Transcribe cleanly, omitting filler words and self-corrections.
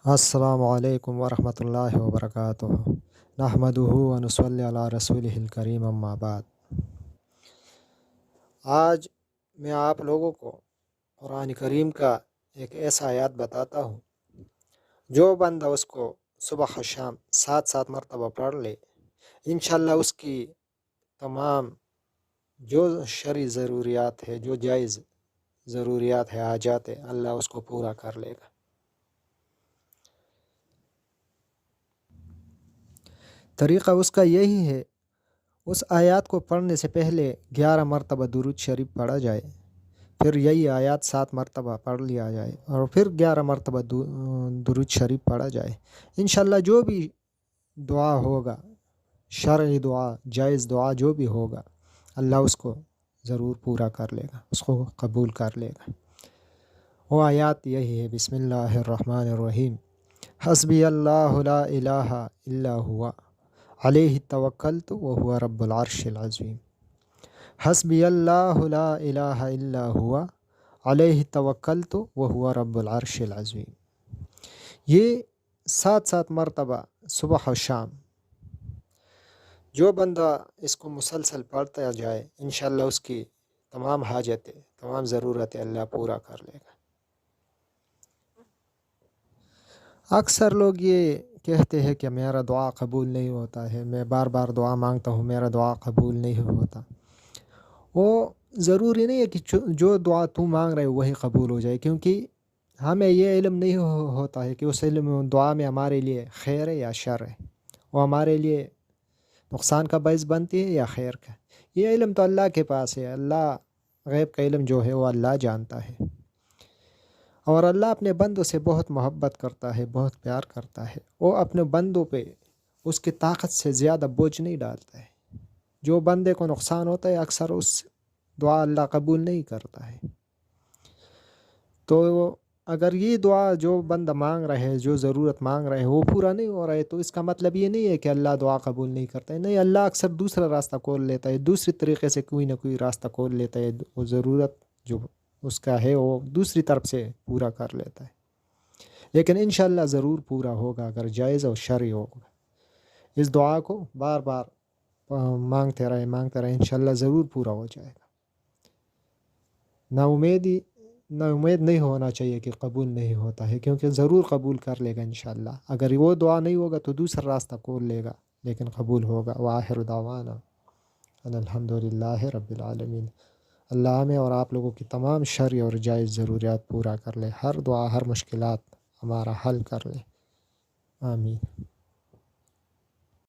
السلام علیکم ورحمۃ اللہ وبرکاتہ۔ نحمدہ و نصلی علی رسولہ الکریم، اما بعد۔ آج میں آپ لوگوں کو قرآن کریم کا ایک ایسا آیات بتاتا ہوں، جو بندہ اس کو صبح و شام 7 مرتبہ پڑھ لے، انشاءاللہ اس کی تمام جو شرعی ضروریات ہے، جو جائز ضروریات ہے، حاجات ہے، اللہ اس کو پورا کر لے گا۔ طریقہ اس کا یہی ہے، اس آیات کو پڑھنے سے پہلے 11 مرتبہ درود شریف پڑھا جائے، پھر یہی آیات 7 مرتبہ پڑھ لیا جائے، اور پھر 11 مرتبہ درود شریف پڑھا جائے۔ انشاءاللہ جو بھی دعا ہوگا، شرعی دعا، جائز دعا جو بھی ہوگا، اللہ اس کو ضرور پورا کر لے گا، اس کو قبول کر لے گا۔ وہ آیات یہی ہے: بسم اللہ الرحمن الرحیم، حسبی اللہ لا الہ الا ہوا علیہ توکلت وہو رب العرش العظیم۔ حسبی اللہ لا الہ الا ہوا علیہ توکلت وہو رب العرش العظیم۔ یہ 7 مرتبہ صبح و شام جو بندہ اس کو مسلسل پڑھتا جائے، انشاءاللہ اس کی تمام حاجتیں، تمام ضرورتیں اللہ پورا کر لے گا۔ اکثر لوگ یہ کہتے ہیں کہ میرا دعا قبول نہیں ہوتا ہے، میں بار بار دعا مانگتا ہوں، میرا دعا قبول نہیں ہوتا۔ وہ ضروری نہیں ہے کہ جو دعا تو مانگ رہے وہی قبول ہو جائے، کیونکہ ہمیں یہ علم نہیں ہوتا ہے کہ اس علم دعا میں ہمارے لیے خیر ہے یا شر ہے، وہ ہمارے لیے نقصان کا باعث بنتی ہے یا خیر کا۔ یہ علم تو اللہ کے پاس ہے، اللہ غیب کا علم جو ہے وہ اللہ جانتا ہے، اور اللہ اپنے بندوں سے بہت محبت کرتا ہے، بہت پیار کرتا ہے۔ وہ اپنے بندوں پہ اس کی طاقت سے زیادہ بوجھ نہیں ڈالتا ہے۔ جو بندے کو نقصان ہوتا ہے اکثر اس دعا اللہ قبول نہیں کرتا ہے۔ تو اگر یہ دعا جو بندہ مانگ رہے ہے، جو ضرورت مانگ رہے ہیں وہ پورا نہیں ہو رہا ہے، تو اس کا مطلب یہ نہیں ہے کہ اللہ دعا قبول نہیں کرتا ہے۔ نہیں، اللہ اکثر دوسرا راستہ کھول لیتا ہے، دوسری طریقے سے کوئی نہ کوئی راستہ کھول لیتا ہے، وہ ضرورت جو اس کا ہے وہ دوسری طرف سے پورا کر لیتا ہے۔ لیکن انشاءاللہ ضرور پورا ہوگا اگر جائز اور شرعی ہوگا۔ اس دعا کو بار بار مانگتے رہے انشاءاللہ ضرور پورا ہو جائے گا۔ نا امید نہیں ہونا چاہیے کہ قبول نہیں ہوتا ہے، کیونکہ ضرور قبول کر لے گا انشاءاللہ۔ اگر وہ دعا نہیں ہوگا تو دوسرا راستہ کھول لے گا، لیکن قبول ہوگا۔ وآخر دعوانا ان الحمدللہ رب العالمین۔ اللہ ہمیں اور آپ لوگوں کی تمام شرعی اور جائز ضروریات پورا کر لے، ہر دعا، ہر مشکلات ہمارا حل کر لے، آمین۔